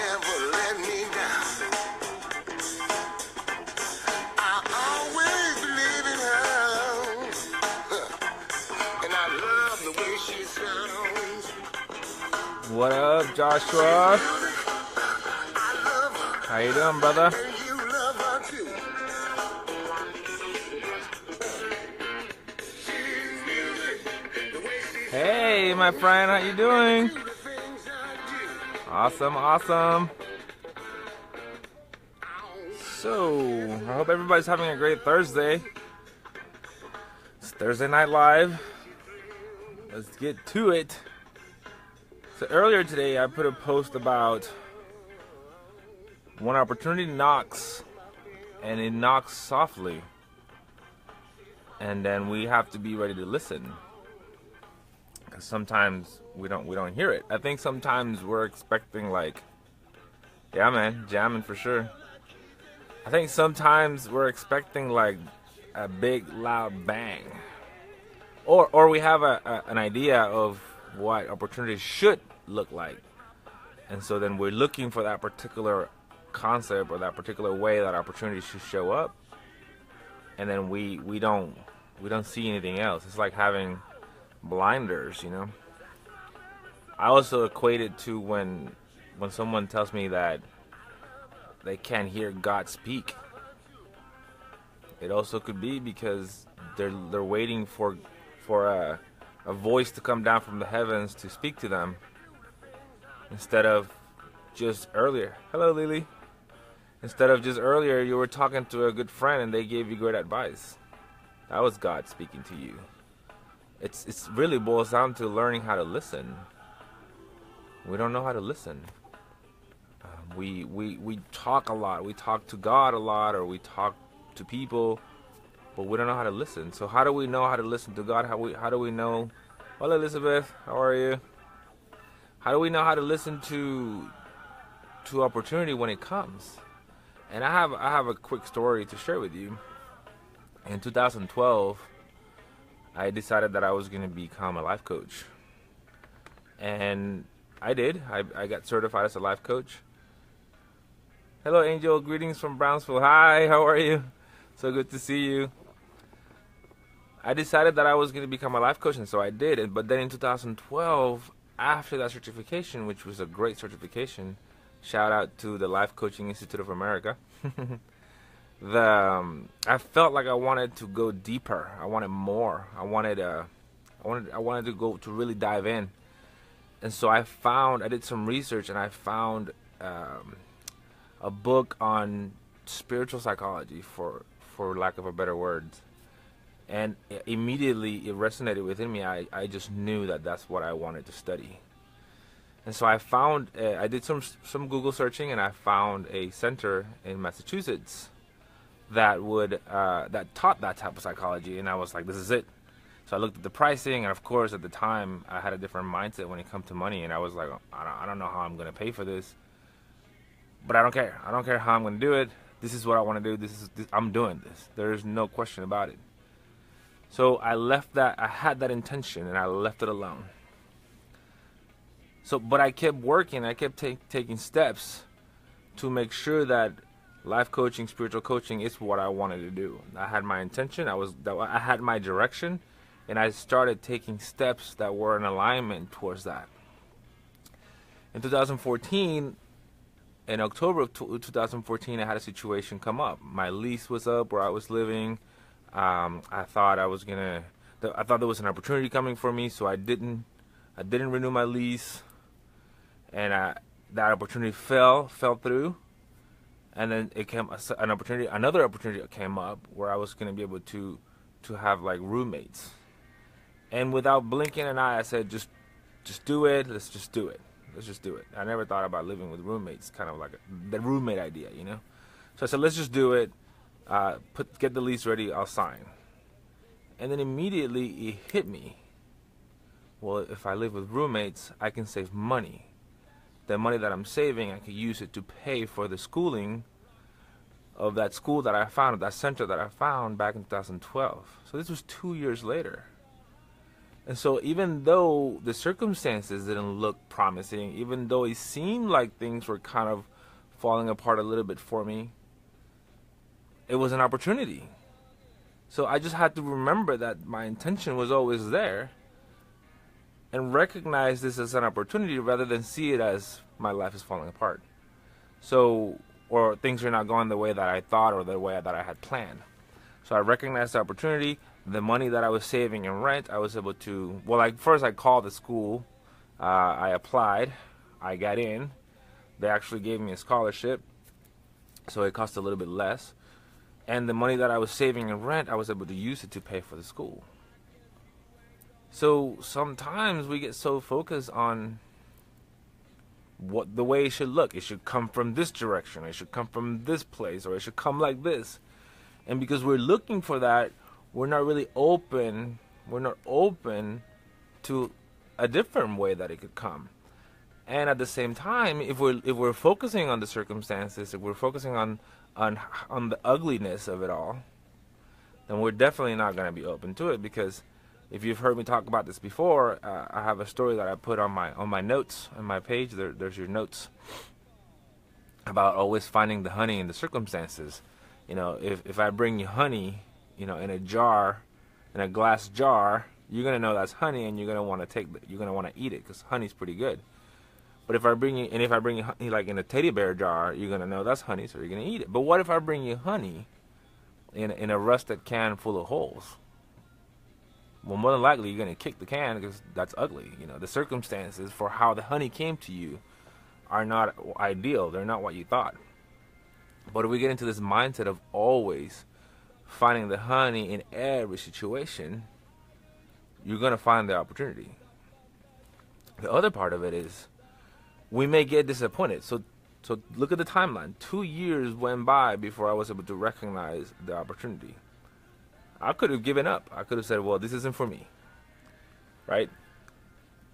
never let me down. I always believe in her. And I love the way she sounds. What up, Joshua? How you doing, brother? And you love her too. She's music, the way she Hey, my friend, how you doing? do the things I do. Awesome. So, I hope everybody's having a great Thursday. It's Thursday Night Live. Let's get to it. So earlier today, I put a post about when opportunity knocks, and it knocks softly, and then we have to be ready to listen. Because sometimes we don't hear it. I think sometimes we're expecting like, yeah, man, jamming for sure. I think sometimes we're expecting like a big loud bang, or we have an idea of what opportunity should look like, and so then we're looking for that particular concept or that particular way that opportunity should show up, and then we don't see anything else. It's like having blinders, you know. I also equate it to when someone tells me that they can't hear God speak. It also could be because they're waiting for a voice to come down from the heavens to speak to them, instead of just earlier. Hello, Lily. Instead of just earlier, you were talking to a good friend and they gave you great advice. That was God speaking to you. It's really boils down to learning how to listen. We don't know how to listen. We talk a lot. We talk to God a lot, or we talk to people, but we don't know how to listen. So how do we know how to listen to God? How do we know? Hello, Elizabeth. How are you? How do we know how to listen to opportunity when it comes? And I have a quick story to share with you. In 2012, I decided that I was going to become a life coach. And I did. I got certified as a life coach. Hello, Angel. Greetings from Brownsville. Hi, how are you? So good to see you. I decided that I was going to become a life coach, and so I did. But then in 2012, after that certification, which was a great certification, shout out to the Life Coaching Institute of America, I felt like I wanted to go deeper. I wanted more. I wanted to go to really dive in. And so I did some research, and I found a book on spiritual psychology, for lack of a better word. And immediately it resonated within me. I just knew that that's what I wanted to study. And so I found, I did some Google searching, and I found a center in Massachusetts that taught that type of psychology. And I was like, this is it. So I looked at the pricing, and of course at the time I had a different mindset when it comes to money, and I was like, I don't know how I'm going to pay for this, but I don't care. I don't care how I'm going to do it. This is what I want to do. I'm doing this. There's no question about it. So I had that intention, and I left it alone. So, but I kept working. I kept taking steps to make sure that life coaching, spiritual coaching is what I wanted to do. I had my intention. I had my direction, and I started taking steps that were in alignment towards that. In 2014, in October of 2014, I had a situation come up. My lease was up where I was living. I thought there was an opportunity coming for me, so I didn't renew my lease, and that opportunity fell through. And then another opportunity came up where I was going to be able to have like roommates. And without blinking an eye, I said, just do it. Let's just do it. I never thought about living with roommates, kind of like the roommate idea, you know. So I said, let's just do it. Get the lease ready. I'll sign. And then immediately it hit me. Well, if I live with roommates, I can save money. The money that I'm saving, I could use it to pay for the schooling of that school that I found, that center that I found back in 2012. So this was 2 years later. And so even though the circumstances didn't look promising, even though it seemed like things were kind of falling apart a little bit for me, it was an opportunity. So I just had to remember that my intention was always there and recognize this as an opportunity rather than see it as my life is falling apart. So, or things are not going the way that I thought or the way that I had planned. So I recognized the opportunity. The money that I was saving in rent, I was able to, first I called the school. I applied. I got in. They actually gave me a scholarship. So it cost a little bit less. And the money that I was saving in rent, I was able to use it to pay for the school. So sometimes we get so focused on what the way it should look. It should come from this direction. It should come from this place. Or it should come like this. And because we're looking for that, we're not really open. We're not open to a different way that it could come. And at the same time, if we're focusing on the circumstances, if we're focusing on the ugliness of it all, then we're definitely not going to be open to it. Because if you've heard me talk about this before, I have a story that I put on my notes on my page. There's your notes about always finding the honey in the circumstances. You know, if I bring you honey, you know, in a jar, in a glass jar, you're gonna know that's honey, and you're gonna want to eat it because honey's pretty good. But if I bring you honey like in a teddy bear jar, you're gonna know that's honey, so you're gonna eat it. But what if I bring you honey in a rusted can full of holes? Well, more than likely you're gonna kick the can because that's ugly. You know, the circumstances for how the honey came to you are not ideal. They're not what you thought. But if we get into this mindset of always finding the honey in every situation, you're going to find the opportunity. The other part of it is we may get disappointed. So look at the timeline. 2 years went by before I was able to recognize the opportunity. I could have given up. I could have said, well, this isn't for me. Right?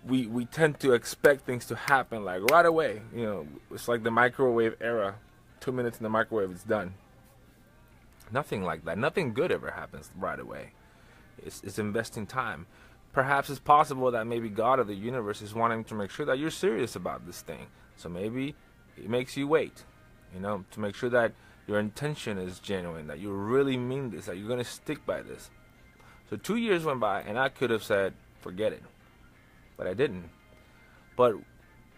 We tend to expect things to happen like right away. You know, it's like the microwave era. 2 minutes in the microwave, it's done. Nothing like that. Nothing good ever happens right away. It's investing time. Perhaps it's possible that maybe God or the universe is wanting to make sure that you're serious about this thing. So maybe it makes you wait, you know, to make sure that your intention is genuine, that you really mean this, that you're going to stick by this. So 2 years went by, and I could have said, forget it. But I didn't.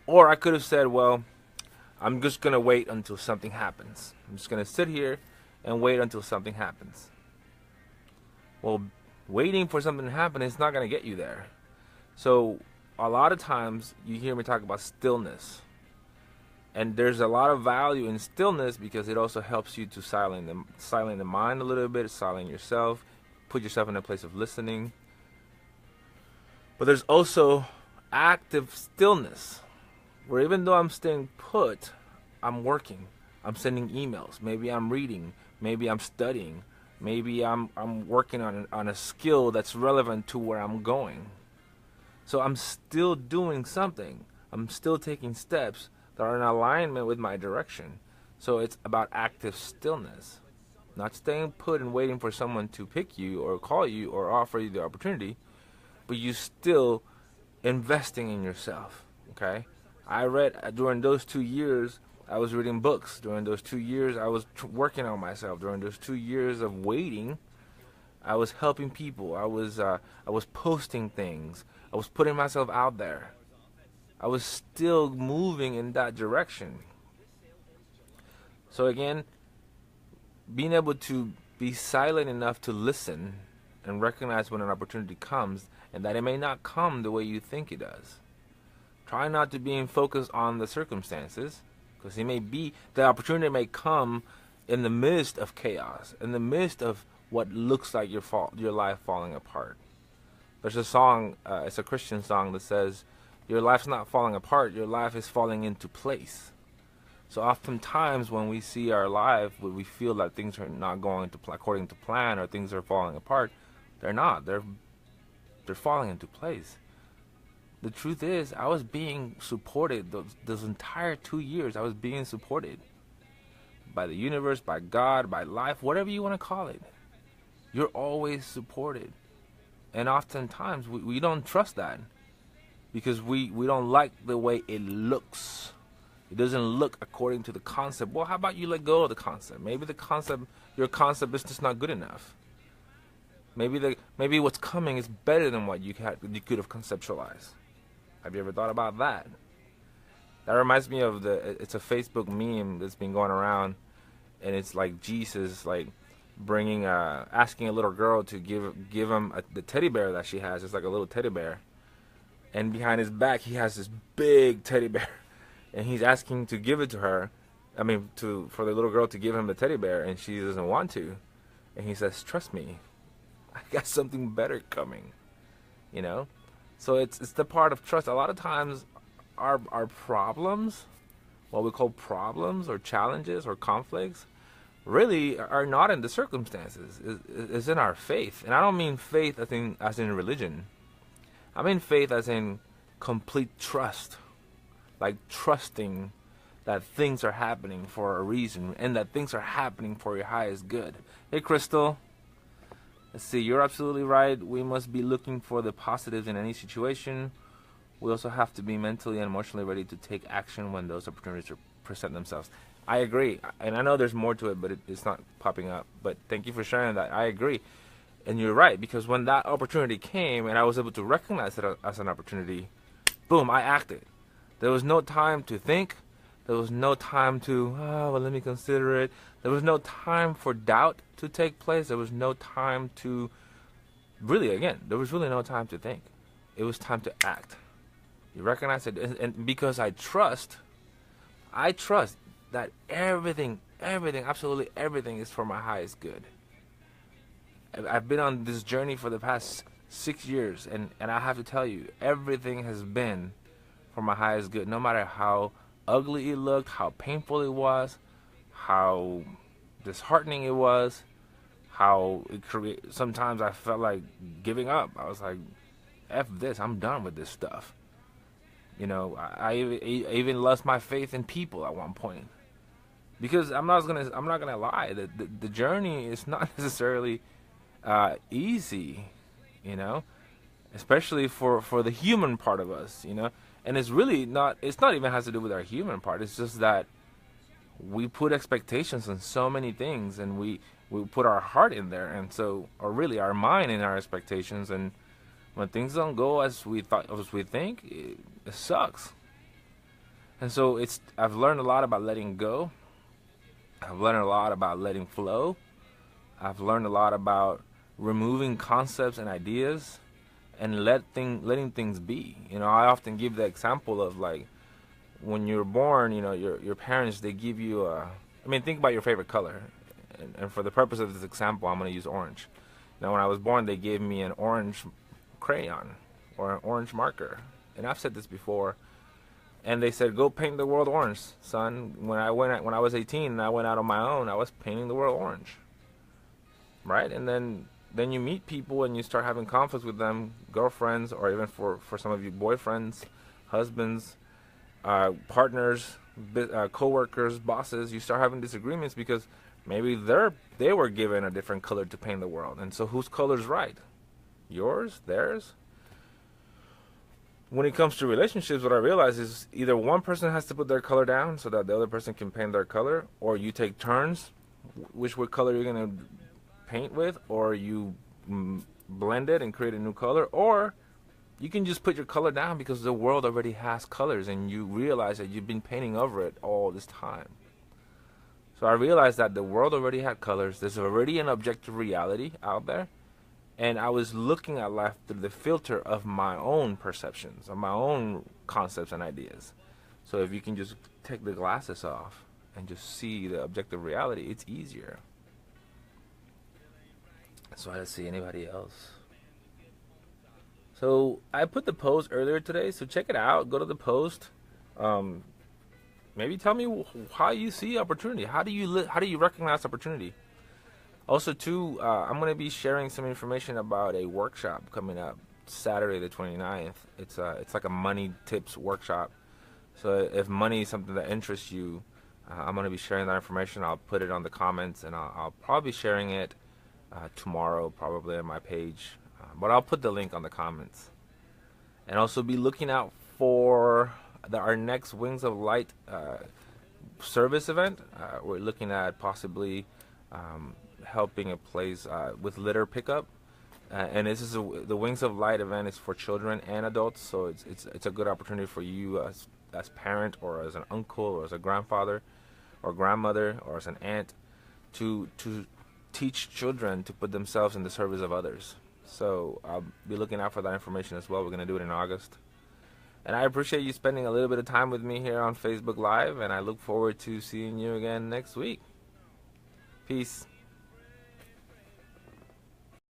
Or I could have said, well, I'm just going to wait until something happens. I'm just going to sit here and wait until something happens. Well, waiting for something to happen is not going to get you there. So a lot of times you hear me talk about stillness. And there's a lot of value in stillness because it also helps you to silence the mind a little bit, silence yourself, put yourself in a place of listening. But there's also active stillness, where even though I'm staying put, I'm working. I'm sending emails. Maybe I'm reading. Maybe I'm studying. Maybe I'm working on a skill that's relevant to where I'm going. So I'm still doing something. I'm still taking steps that are in alignment with my direction. So it's about active stillness. Not staying put and waiting for someone to pick you or call you or offer you the opportunity, but you still investing in yourself. Okay? I read during those 2 years, I was reading books. During those 2 years, I was working on myself. During those 2 years of waiting, I was helping people. I was posting things. I was putting myself out there. I was still moving in that direction. So again, being able to be silent enough to listen and recognize when an opportunity comes and that it may not come the way you think it does. Try not to be focused on the circumstances, because the opportunity may come in the midst of chaos, in the midst of what looks like your life falling apart. There's a song, it's a Christian song that says, your life's not falling apart, your life is falling into place. So oftentimes when we see our life, when we feel that things are not going according to plan or things are falling apart, they're not. They're falling into place. The truth is, I was being supported those entire 2 years. I was being supported by the universe, by God, by life, whatever you want to call it. You're always supported. And oftentimes we don't trust that because we don't like the way it looks. It doesn't look according to the concept. Well, how about you let go of the concept? Maybe your concept is just not good enough. Maybe what's coming is better than what you could have conceptualized. Have you ever thought about that? That reminds me of it's a Facebook meme that's been going around, and it's like Jesus like asking a little girl to give him the teddy bear that she has. It's like a little teddy bear, and behind his back he has this big teddy bear, and he's asking to give it to her. I mean, for the little girl to give him the teddy bear, and she doesn't want to, and he says, "Trust me, I got something better coming," you know. So it's the part of trust. A lot of times, our problems, what we call problems or challenges or conflicts, really are not in the circumstances. It's in our faith, and I don't mean faith as in religion. I mean faith as in complete trust, like trusting that things are happening for a reason and that things are happening for your highest good. Hey, Crystal. Let's see, you're absolutely right. We must be looking for the positives in any situation. We also have to be mentally and emotionally ready to take action when those opportunities present themselves. I agree. And I know there's more to it, but it's not popping up. But thank you for sharing that. I agree. And you're right, because when that opportunity came and I was able to recognize it as an opportunity, boom, I acted. There was no time to think. There was no time to, let me consider it. There was no time for doubt to take place. There was no time to, there was really no time to think. It was time to act. You recognize it? And because I trust that everything, absolutely everything is for my highest good. I've been on this journey for the past 6 years, and I have to tell you, everything has been for my highest good, no matter how ugly it looked, how painful it was, how disheartening it was, how sometimes I felt like giving up. I was like, F this, I'm done with this stuff. You know, I even lost my faith in people at one point. Because I'm not gonna lie, the journey is not necessarily easy, you know, especially for the human part of us, you know. And it's not even has to do with our human part. It's just that we put expectations on so many things, and we put our heart in there, and so, or really our mind in our expectations, and when things don't go as we think, it sucks. And so I've learned a lot about letting go. I've learned a lot about letting flow. I've learned a lot about removing concepts and ideas and letting things be. You know, I often give the example of, like, when you're born, you know, your parents, they give you think about your favorite color. And for the purpose of this example, I'm going to use orange. Now, when I was born, they gave me an orange crayon or an orange marker. And I've said this before. And they said, go paint the world orange, son. When I was 18 and I went out on my own, I was painting the world orange. Right? And then you meet people and you start having conflicts with them, girlfriends, or even for some of you, boyfriends, husbands, partners, co-workers, bosses. You start having disagreements because maybe they were given a different color to paint the world. And so whose color's right? Yours? Theirs? When it comes to relationships, what I realize is either one person has to put their color down so that the other person can paint their color, or you take turns what color you're going to paint with, or you blend it and create a new color, or you can just put your color down because the world already has colors and you realize that you've been painting over it all this time. So I realized that the world already had colors. There's already an objective reality out there. And I was looking at life through the filter of my own perceptions, of my own concepts and ideas. So if you can just take the glasses off and just see the objective reality, it's easier. So let's see, anybody else? So I put the post earlier today, so check it out. Go to the post. Maybe tell me how you see opportunity. How do you recognize opportunity? Also, too, I'm going to be sharing some information about a workshop coming up Saturday the 29th. It's like a money tips workshop. So if money is something that interests you, I'm going to be sharing that information. I'll put it on the comments, and I'll probably be sharing it tomorrow, probably on my page. But I'll put the link on the comments. And also be looking out for our next Wings of Light service event. We're looking at possibly helping a place with litter pickup. And this is the Wings of Light event is for children and adults, so it's a good opportunity for you as parent or as an uncle or as a grandfather or grandmother or as an aunt to teach children to put themselves in the service of others. So I'll be looking out for that information as well. We're going to do it in August. And I appreciate you spending a little bit of time with me here on Facebook Live, and I look forward to seeing you again next week. Peace.